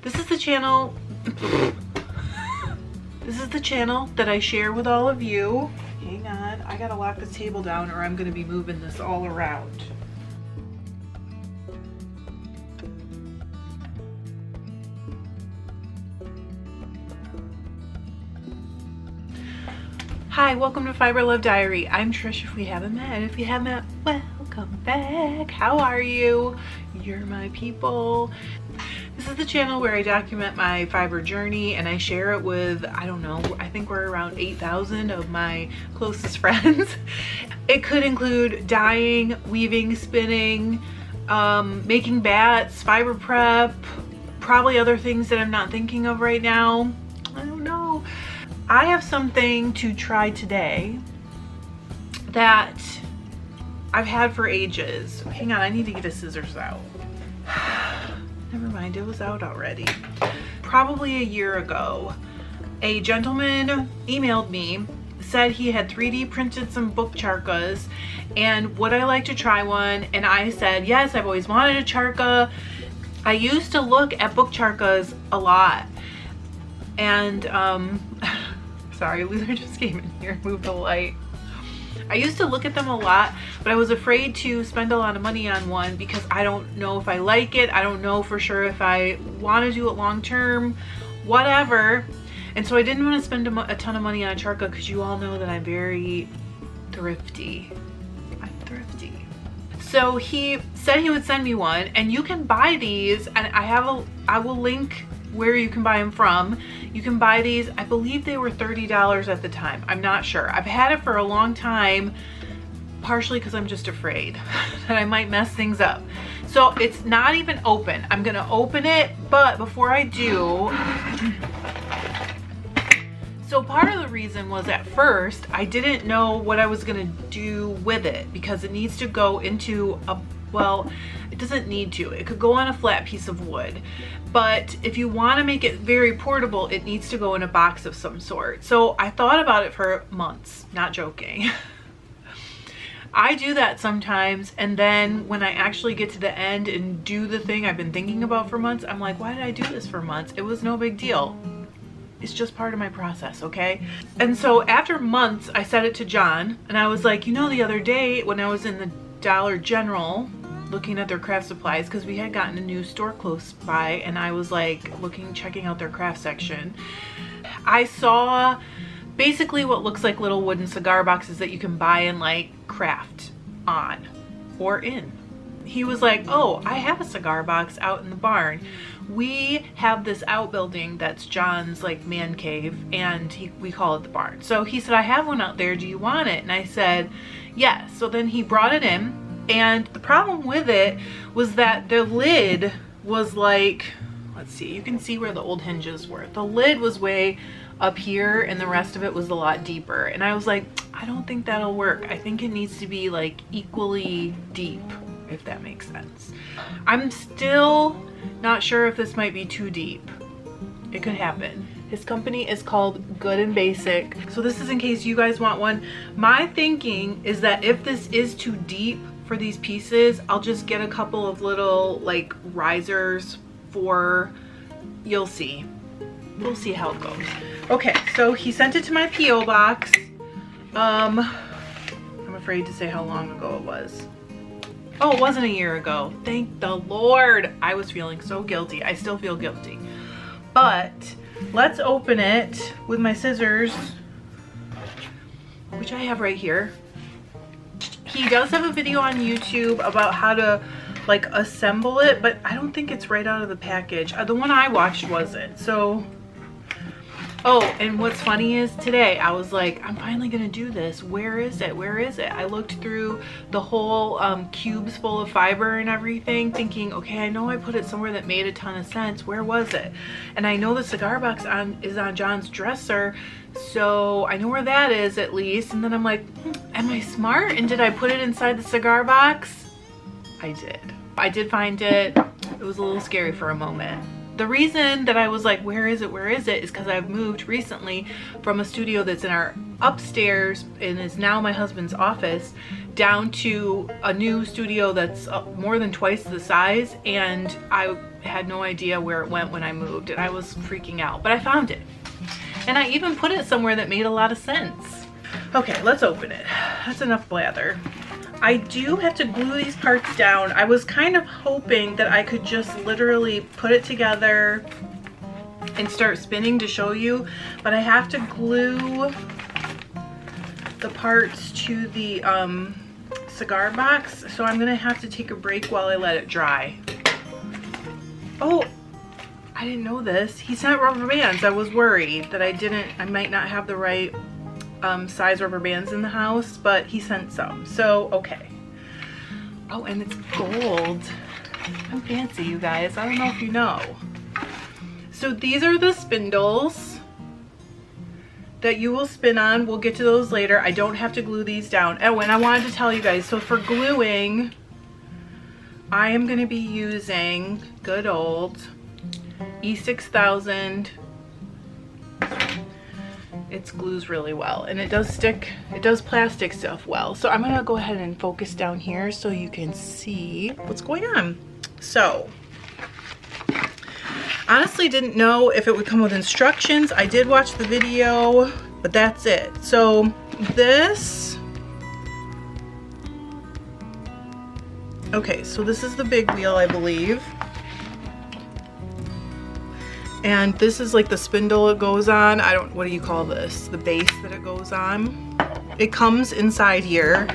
This is the channel. This is the channel that I share with all of you. Hang on, I gotta lock this table down or I'm gonna be moving this all around. Hi, welcome to FiberLoveDiary. I'm Trish if we haven't met. If you haven't met, welcome back. How are you? You're my people. This is the channel where I document my fiber journey and I share it with, I don't know, I think we're around 8,000 of my closest friends. It could include dyeing, weaving, spinning, making bats, fiber prep, probably other things that I'm not thinking of right now. I don't know. I have something to try today that I've had for ages. Hang on, I need to get a scissors out. Never mind, it was out already. Probably a year ago, a gentleman emailed me, said he had 3D printed some book charkas and would I like to try one? And I said, yes, I've always wanted a charka. I used to look at book charkas a lot. And, sorry, Luther just came in here and moved the light. I used to look at them a lot, but I was afraid to spend a lot of money on one because I don't know if I like it. I don't know for sure if I want to do it long term, whatever. And so I didn't want to spend a ton of money on a charka because you all know that I'm very thrifty. I'm thrifty. So he said he would send me one, and you can buy these, and I will link where you can buy them from. You can buy these, I believe they were $30 at the time. I'm not sure. I've had it for a long time, partially because I'm just afraid that I might mess things up. So it's not even open. I'm gonna open it, but before I do, so part of the reason was at first I didn't know what I was gonna do with it because it needs to go into a, well, it doesn't need to. It could go on a flat piece of wood. But if you want to make it very portable, it needs to go in a box of some sort. So I thought about it for months, not joking. I do that sometimes, and then when I actually get to the end and do the thing I've been thinking about for months, I'm like, why did I do this for months? It was no big deal. It's just part of my process, okay? And so after months, I said it to John, and I was like, you know, the other day when I was in the Dollar General looking at their craft supplies, because we had gotten a new store close by, and I was like checking out their craft section. I saw basically what looks like little wooden cigar boxes that you can buy and like craft on or in. He was like, oh, I have a cigar box out in the barn. We have this outbuilding that's John's like man cave, and we call it the barn. So he said, I have one out there, do you want it? And I said, yes. So then he brought it in. And the problem with it was that the lid was like, let's see, you can see where the old hinges were. The lid was way up here and the rest of it was a lot deeper. And I was like, I don't think that'll work. I think it needs to be like equally deep, if that makes sense. I'm still not sure if this might be too deep. It could happen. His company is called Good and Basic. So this is in case you guys want one. My thinking is that if this is too deep for these pieces, I'll just get a couple of little like risers for, you'll see. We'll see how it goes. Okay, so he sent it to my P.O. box. I'm afraid to say how long ago it was. Oh, it wasn't a year ago. Thank the Lord. I was feeling so guilty. I still feel guilty. But let's open it with my scissors, which I have right here. He does have a video on YouTube about how to like assemble it, but I don't think it's right out of the package. The one I watched wasn't. So, oh, and what's funny is today I was like, I'm finally gonna do this. Where is it? Where is it? I looked through the whole cubes full of fiber and everything, thinking, okay, I know I put it somewhere that made a ton of sense. Where was it? And I know the cigar box is on John's dresser, so I know where that is at least. And then I'm like, am I smart? And did I put it inside the cigar box? I did. I did find it. It was a little scary for a moment. The reason that I was like, where is it is because I've moved recently from a studio that's in our upstairs and is now my husband's office down to a new studio that's more than twice the size, and I had no idea where it went when I moved, and I was freaking out, but I found it. And I even put it somewhere that made a lot of sense. Okay, let's open it. That's enough blather. I do have to glue these parts down. I was kind of hoping that I could just literally put it together and start spinning to show you, but I have to glue the parts to the cigar box, so I'm gonna have to take a break while I let it dry. Oh, I didn't know this. He sent rubber bands. I was worried that I might not have the right size rubber bands in the house, but he sent some, so okay. Oh, and it's gold. I'm fancy, you guys. I don't know if you know. So these are the spindles that you will spin on. We'll get to those later. I don't have to glue these down. Oh, and I wanted to tell you guys, so for gluing, I am going to be using good old E6000. It glues really well, and it does stick, it does plastic stuff well. So I'm gonna go ahead and focus down here so you can see what's going on. So honestly didn't know if it would come with instructions. I did watch the video, but that's it. So this, okay, so this is the big wheel, I believe. And this is like the spindle it goes on. What do you call this? The base that it goes on. It comes inside here.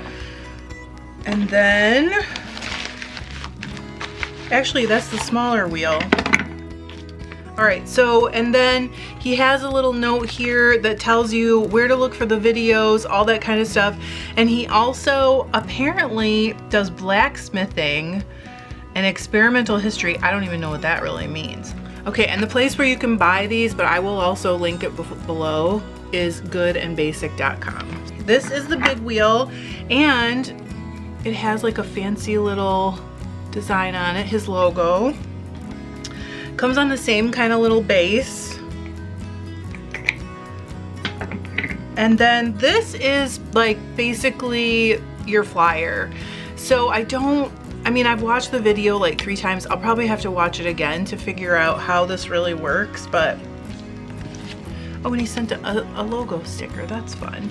And then, actually that's the smaller wheel. All right, so, and then he has a little note here that tells you where to look for the videos, all that kind of stuff. And he also apparently does blacksmithing and experimental history. I don't even know what that really means. Okay, and the place where you can buy these, but I will also link it below, is goodandbasic.com. This is the big wheel, and it has like a fancy little design on it, his logo. Comes on the same kind of little base. And then this is like basically your flyer. So I've watched the video like 3 times. I'll probably have to watch it again to figure out how this really works, but oh, and he sent a logo sticker. That's fun.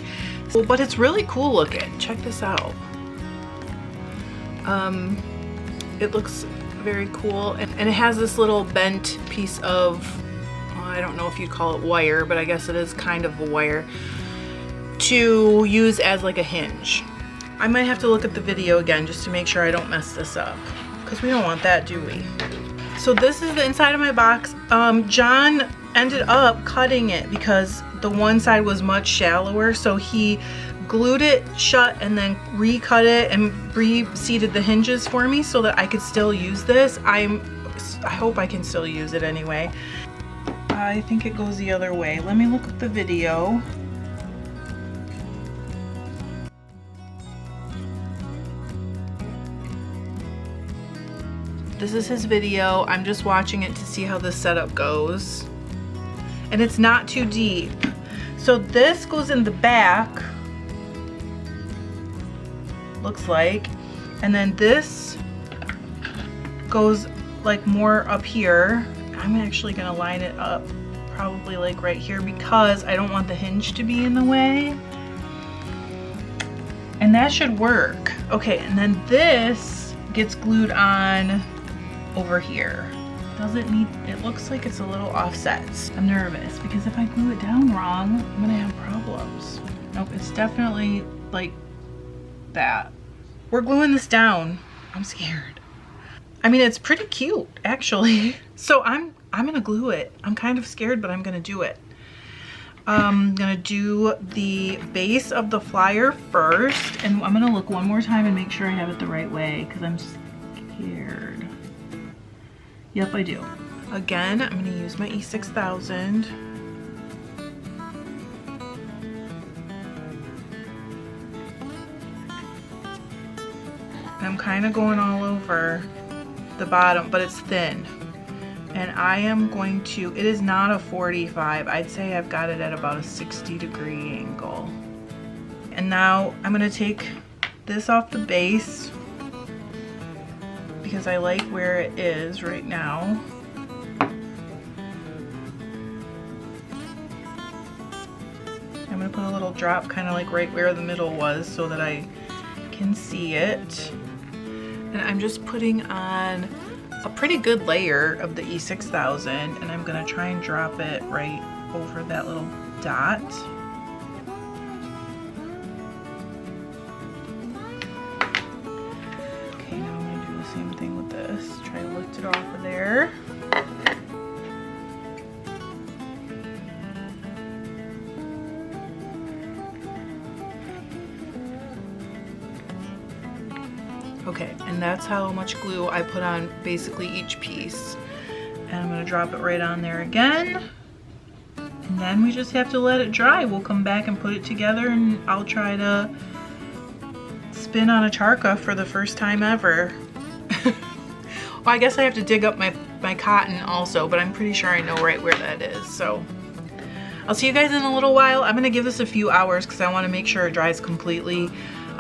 So, but it's really cool looking. Check this out. It looks very cool, and it has this little bent piece of, I don't know if you'd call it wire, but I guess it is kind of a wire, to use as like a hinge. I might have to look at the video again just to make sure I don't mess this up, because we don't want that, do we? So this is the inside of my box. John ended up cutting it because the one side was much shallower, so he glued it shut and then recut it and reseated the hinges for me so that I could still use this. I hope I can still use it anyway. I think it goes the other way. Let me look at the video. This is his video. I'm just watching it to see how the setup goes. And it's not too deep. So this goes in the back, looks like. And then this goes like more up here. I'm actually gonna line it up probably like right here because I don't want the hinge to be in the way. And that should work. Okay, and then this gets glued on over here. Doesn't need, it looks like it's a little offset. I'm nervous because if I glue it down wrong, I'm gonna have problems. Nope, it's definitely like that. We're gluing this down. I'm scared. I mean, it's pretty cute actually. So I'm gonna glue it. I'm kind of scared, but I'm gonna do it. I'm gonna do the base of the flyer first, and I'm gonna look one more time and make sure I have it the right way because I'm scared. Yep, I do. Again, I'm gonna use my E6000. I'm kind of going all over the bottom, but it's thin. And I am going to, it is not a 45. I'd say I've got it at about a 60-degree angle. And now I'm gonna take this off the base because I like where it is right now. I'm gonna put a little drop kind of like right where the middle was so that I can see it. And I'm just putting on a pretty good layer of the E6000, and I'm gonna try and drop it right over that little dot. Okay, now I'm gonna do the same thing with this. Try to lift it off of there. Okay, and that's how much glue I put on basically each piece. And I'm gonna drop it right on there again. And then we just have to let it dry. We'll come back and put it together, and I'll try to spin on a charka for the first time ever. Well, I guess I have to dig up my cotton also, but I'm pretty sure I know right where that is. So I'll see you guys in a little while. I'm gonna give this a few hours because I wanna make sure it dries completely.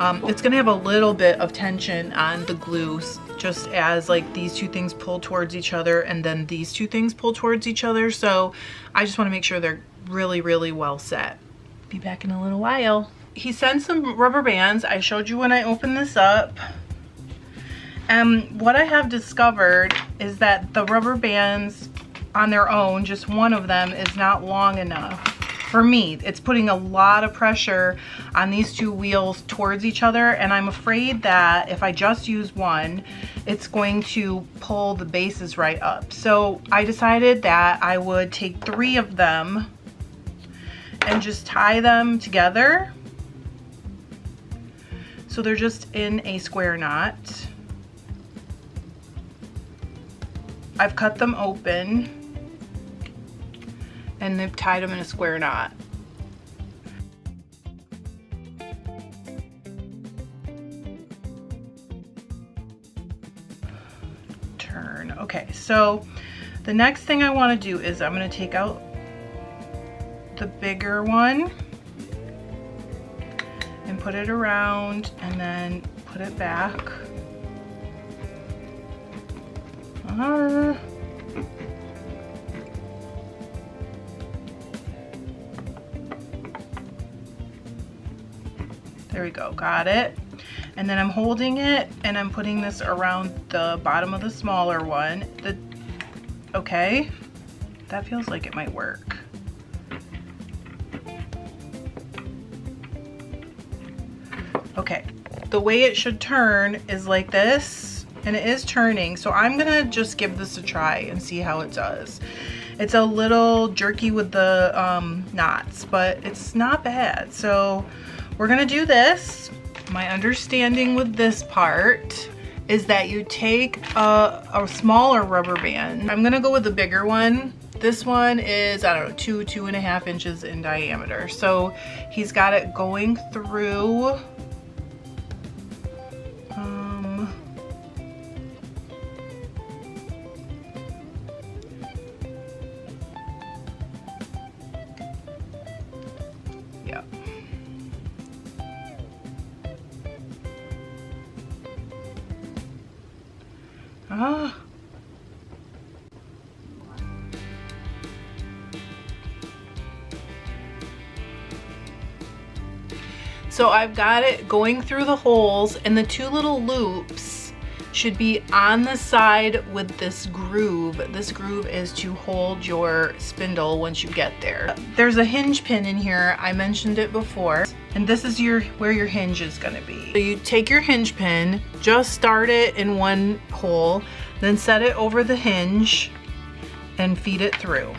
It's gonna have a little bit of tension on the glue, just as like these two things pull towards each other and then these two things pull towards each other. So I just wanna make sure they're really, really well set. Be back in a little while. He sent some rubber bands. I showed you when I opened this up. What I have discovered is that the rubber bands on their own, just one of them, is not long enough. For me, it's putting a lot of pressure on these two wheels towards each other, and I'm afraid that if I just use one, it's going to pull the bases right up. So I decided that I would take 3 of them and just tie them together so they're just in a square knot. I've cut them open and they've tied them in a square knot. Turn. Okay, so the next thing I want to do is I'm going to take out the bigger one and put it around and then put it back. There we go, got it. And then I'm holding it and I'm putting this around the bottom of the smaller one. Okay, that feels like it might work. Okay, the way it should turn is like this, and it is turning, so I'm gonna just give this a try and see how it does. It's a little jerky with the knots, but it's not bad. So we're gonna do this. My understanding with this part is that you take a smaller rubber band. I'm gonna go with the bigger one. This one is, I don't know, 2.5 inches in diameter. So he's got it going through yeah. So I've got it going through the holes, and the 2 little loops should be on the side with this groove. This groove is to hold your spindle once you get there. There's a hinge pin in here. I mentioned it before. And this is where your hinge is gonna be. So you take your hinge pin, just start it in one hole, then set it over the hinge and feed it through.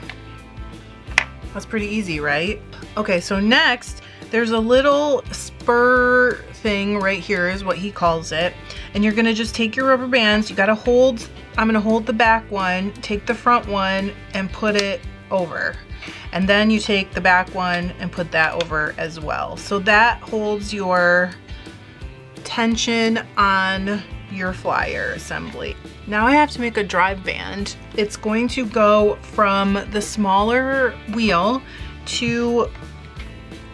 That's pretty easy, right? Okay, so next, there's a little spur thing right here is what he calls it. And you're gonna just take your rubber bands, you gotta hold, I'm gonna hold the back one, take the front one and put it over. And then you take the back one and put that over as well. So that holds your tension on your flyer assembly. Now I have to make a drive band. It's going to go from the smaller wheel to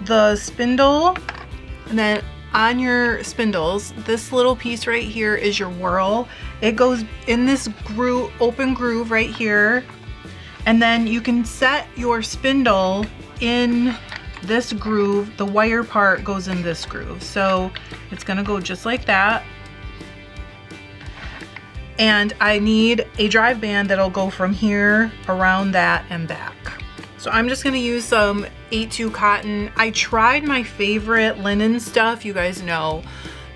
the spindle, and then on your spindles, this little piece right here is your whirl. It goes in this groove, open groove right here, and then you can set your spindle in this groove, the wire part goes in this groove. So it's gonna go just like that. And I need a drive band that'll go from here around that and back. So I'm just gonna use some 8-2 cotton. I tried my favorite linen stuff. You guys know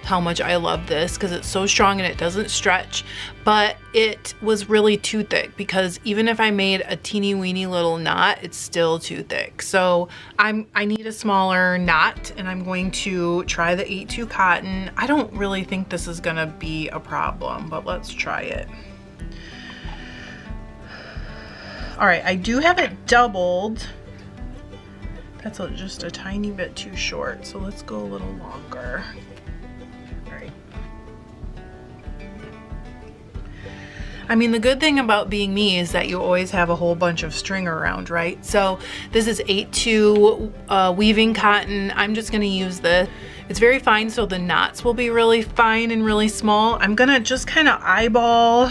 how much I love this because it's so strong and it doesn't stretch, but it was really too thick because even if I made a teeny weeny little knot, it's still too thick. So I need a smaller knot, and I'm going to try the 8-2 cotton. I don't really think this is gonna be a problem, but let's try it. All right, I do have it doubled. That's just a tiny bit too short, so let's go a little longer. I mean, the good thing about being me is that you always have a whole bunch of string around, right? So this is 8-2 weaving cotton. I'm just gonna use this. It's very fine, so the knots will be really fine and really small. I'm gonna just kind of eyeball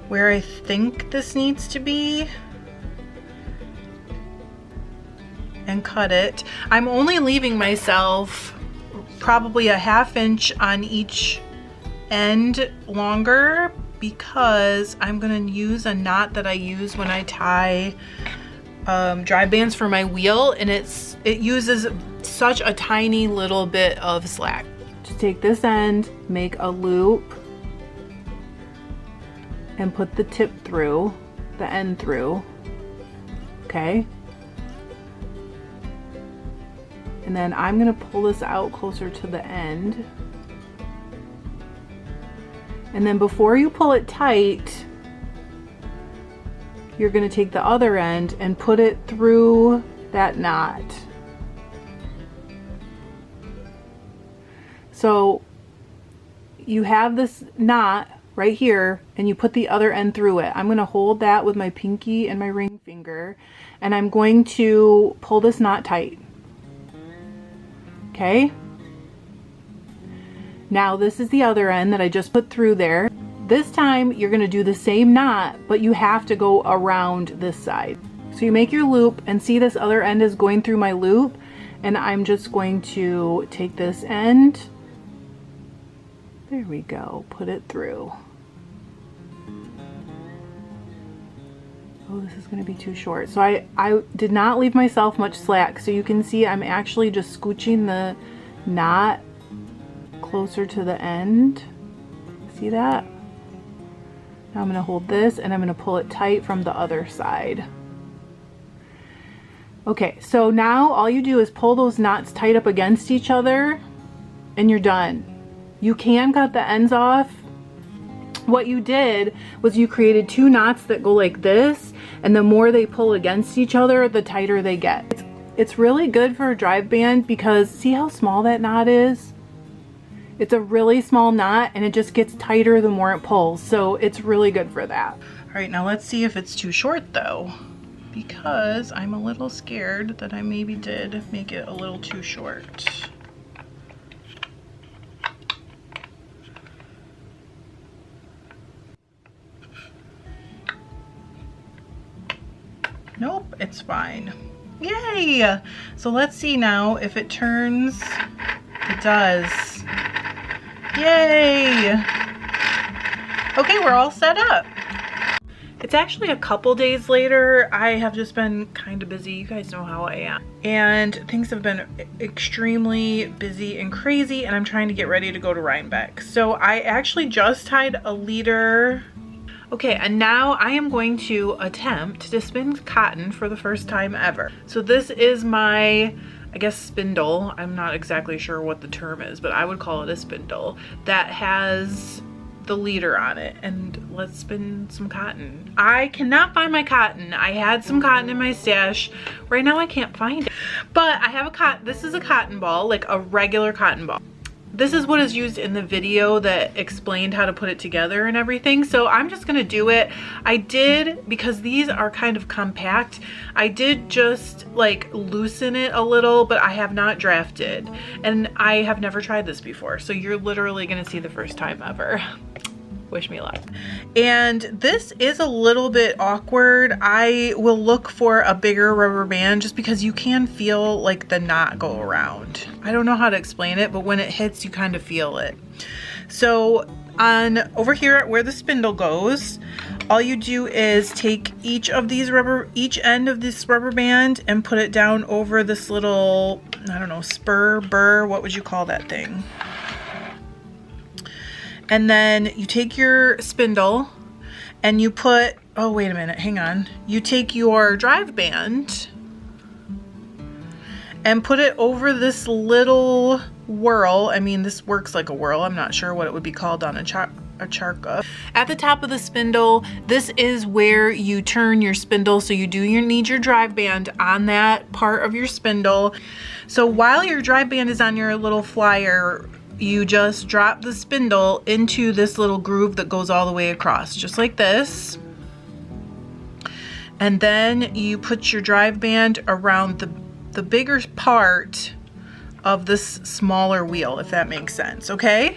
where I think this needs to be and cut it. I'm only leaving myself probably a 1/2 inch on each end longer because I'm gonna use a knot that I use when I tie drive bands for my wheel, and it uses such a tiny little bit of slack. Just take this end, make a loop, and put the tip through, the end through, okay? And then I'm gonna pull this out closer to the end. And then before you pull it tight, you're gonna take the other end and put it through that knot. So you have this knot right here and you put the other end through it. I'm gonna hold that with my pinky and my ring finger, and I'm going to pull this knot tight. Okay? Now this is the other end that I just put through there. This time you're gonna do the same knot, but you have to go around this side. So you make your loop, and see this other end is going through my loop, and I'm just going to take this end, there we go, put it through. Oh, this is gonna be too short. So I did not leave myself much slack, so you can see I'm actually just scooching the knot closer to the end. See that? Now I'm gonna hold this and I'm gonna pull it tight from the other side. Okay, so now all you do is pull those knots tight up against each other and you're done. You can cut the ends off. What you did was you created 2 knots that go like this, and the more they pull against each other, the tighter they get. It's really good for a drive band because see how small that knot is? It's a really small knot and it just gets tighter the more it pulls. So it's really good for that. All right, now let's see if it's too short though, because I'm a little scared that I maybe did make it a little too short. Nope, it's fine. Yay! So let's see now if it turns. It does. Yay! Okay, we're all set up. It's actually a couple days later. I have just been kind of busy. You guys know how I am. And things have been extremely busy and crazy, and I'm trying to get ready to go to Rhinebeck. So I actually just tied a liter. Okay, and now I am going to attempt to spin cotton for the first time ever. So this is my, I guess, spindle. I'm not exactly sure what the term is, but I would call it a spindle that has the leader on it. And let's spin some cotton. I cannot find my cotton. I had some cotton in my stash. Right now I can't find it. But I have a cotton, this is a cotton ball, like a regular cotton ball. This is what is used in the video that explained how to put it together and everything. So I'm just gonna do it. I did, because these are kind of compact, I did just like loosen it a little, but I have not drafted. And I have never tried this before. So you're literally gonna see the first time ever. Wish me luck. And this is a little bit awkward. I will look for a bigger rubber band just because you can feel like the knot go around. I don't know how to explain it, but when it hits, you kind of feel it. So over here at where the spindle goes, all you do is take each end of this rubber band and put it down over this little, I don't know, burr, what would you call that thing? And then you take your spindle and you put, oh, wait a minute, hang on. You take your drive band and put it over this little whirl. I mean, this works like a whirl. I'm not sure what it would be called on a charka. At the top of the spindle, this is where you turn your spindle. So you need your drive band on that part of your spindle. So while your drive band is on your little flyer, you just drop the spindle into this little groove that goes all the way across, just like this. And then you put your drive band around the bigger part of this smaller wheel, if that makes sense, okay?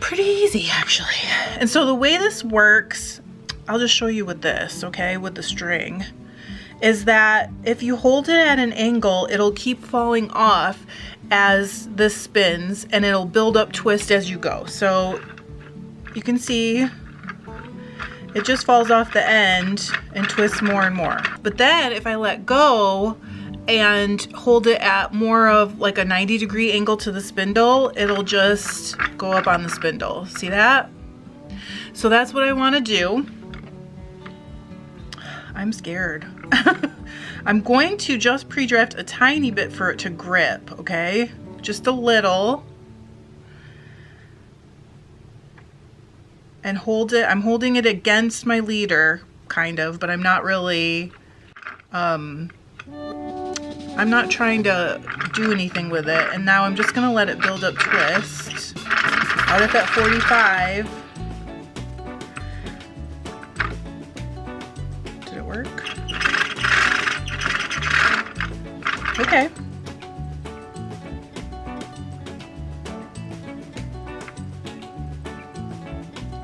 Pretty easy, actually. And so the way this works, I'll just show you with this, okay, with the string, is that if you hold it at an angle, it'll keep falling off as this spins, and it'll build up twist as you go. So you can see it just falls off the end and twists more and more. But then if I let go and hold it at more of like a 90-degree angle to the spindle, it'll just go up on the spindle. See that? So that's what I want to do. I'm scared. I'm going to just pre-draft a tiny bit for it to grip, okay? Just a little. And hold it. I'm holding it against my leader, kind of, but I'm not really, I'm not trying to do anything with it. And now I'm just gonna let it build up twist. Out at that 45. Did it work? Okay.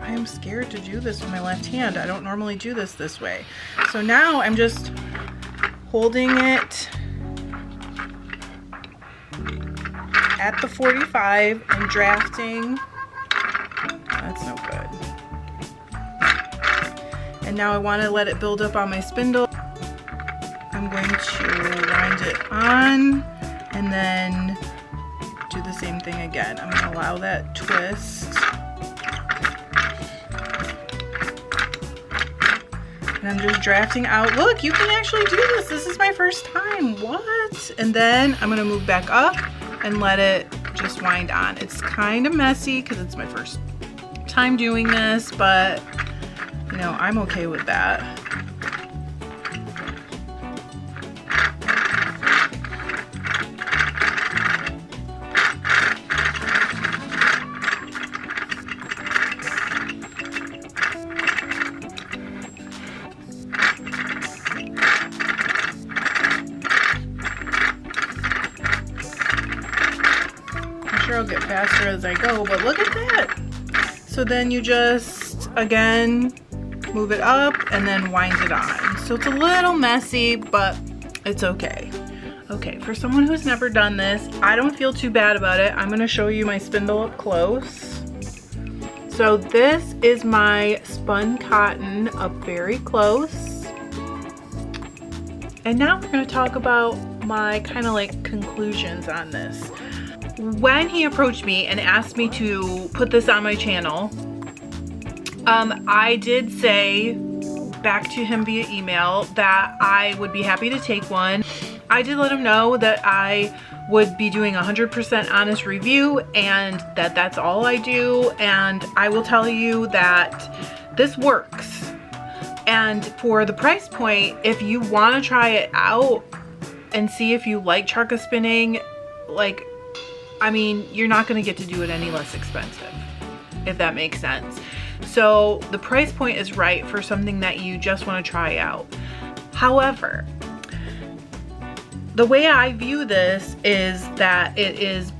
I am scared to do this with my left hand. I don't normally do this way. So now I'm just holding it at the 45 and drafting. That's no good. And now I want to let it build up on my spindle. I'm going to wind it on and then do the same thing again. I'm going to allow that twist. And I'm just drafting out. Look, you can actually do this. This is my first time. What? And then I'm going to move back up and let it just wind on. It's kind of messy because it's my first time doing this, but you know, I'm okay with that. I'll get faster as I go, but look at that. So then you just, again, move it up and then wind it on. So it's a little messy, but it's okay. Okay, for someone who's never done this, I don't feel too bad about it. I'm gonna show you my spindle up close. So this is my spun cotton up very close. And now we're gonna talk about my kind of like conclusions on this. When he approached me and asked me to put this on my channel, I did say back to him via email that I would be happy to take one. I did let him know that I would be doing 100% honest review and that that's all I do, and I will tell you that this works. And for the price point, if you want to try it out and see if you like charka spinning, like, I mean, you're not going to get to do it any less expensive, if that makes sense. So the price point is right for something that you just want to try out. However, the way I view this is that it is,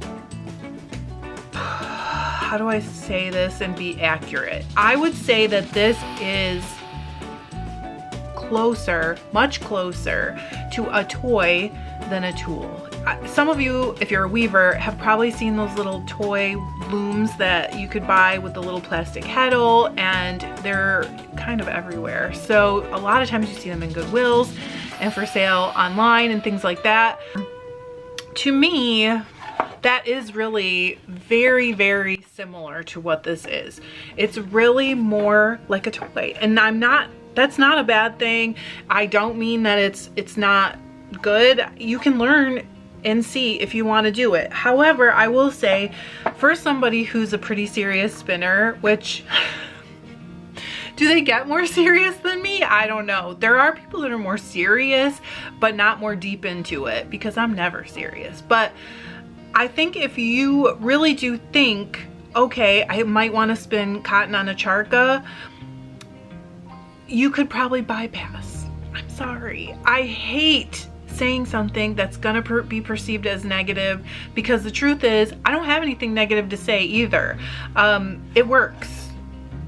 how do I say this and be accurate? I would say that this is closer, much closer to a toy than a tool. Some of you, if you're a weaver, have probably seen those little toy looms that you could buy with the little plastic heddle, and they're kind of everywhere. So a lot of times you see them in Goodwills and for sale online and things like that. To me, that is really very, very similar to what this is. It's really more like a toy, and that's not a bad thing. I don't mean that it's not good. You can learn and see if you want to do it. However, I will say, for somebody who's a pretty serious spinner, which do they get more serious than me? I don't know. There are people that are more serious, but not more deep into it, because I'm never serious. But I think if you really do think, okay, I might want to spin cotton on a charka, you could probably bypass. I'm sorry. I hate saying something that's gonna be perceived as negative, because the truth is I don't have anything negative to say either. It works,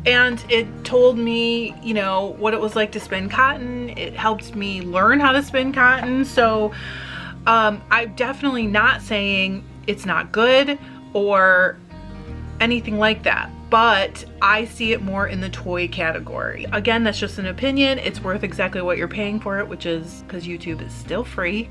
and it told me, you know, what it was like to spin cotton. It helped me learn how to spin cotton. So I'm definitely not saying it's not good or anything like that, but I see it more in the toy category. Again, that's just an opinion. It's worth exactly what you're paying for it, which is because YouTube is still free.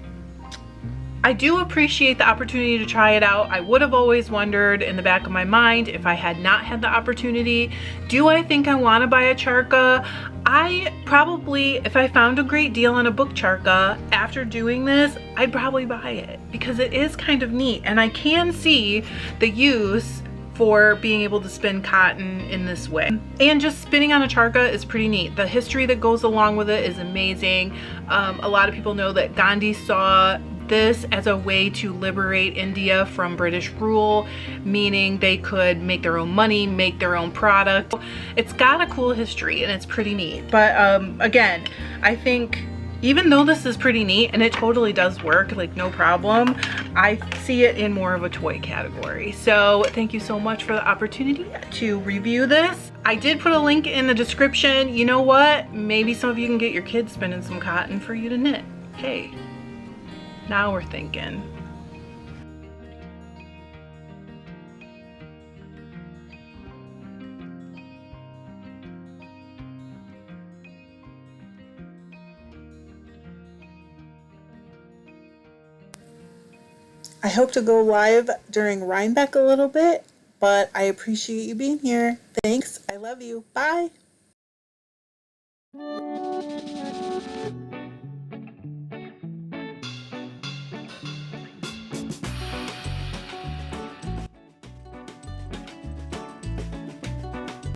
I do appreciate the opportunity to try it out. I would have always wondered in the back of my mind, if I had not had the opportunity, do I think I want to buy a charka? I probably, if I found a great deal on a book charka after doing this, I'd probably buy it, because it is kind of neat, and I can see the use for being able to spin cotton in this way. And just spinning on a charka is pretty neat. The history that goes along with it is amazing. A lot of people know that Gandhi saw this as a way to liberate India from British rule, meaning they could make their own money, make their own product. It's got a cool history and it's pretty neat. But again, I think even though this is pretty neat and it totally does work, like no problem, I see it in more of a toy category. So thank you so much for the opportunity to review this. I did put a link in the description. You know what? Maybe some of you can get your kids spinning some cotton for you to knit. Hey, now we're thinking. I hope to go live during Rhinebeck a little bit, but I appreciate you being here. Thanks. I love you. Bye.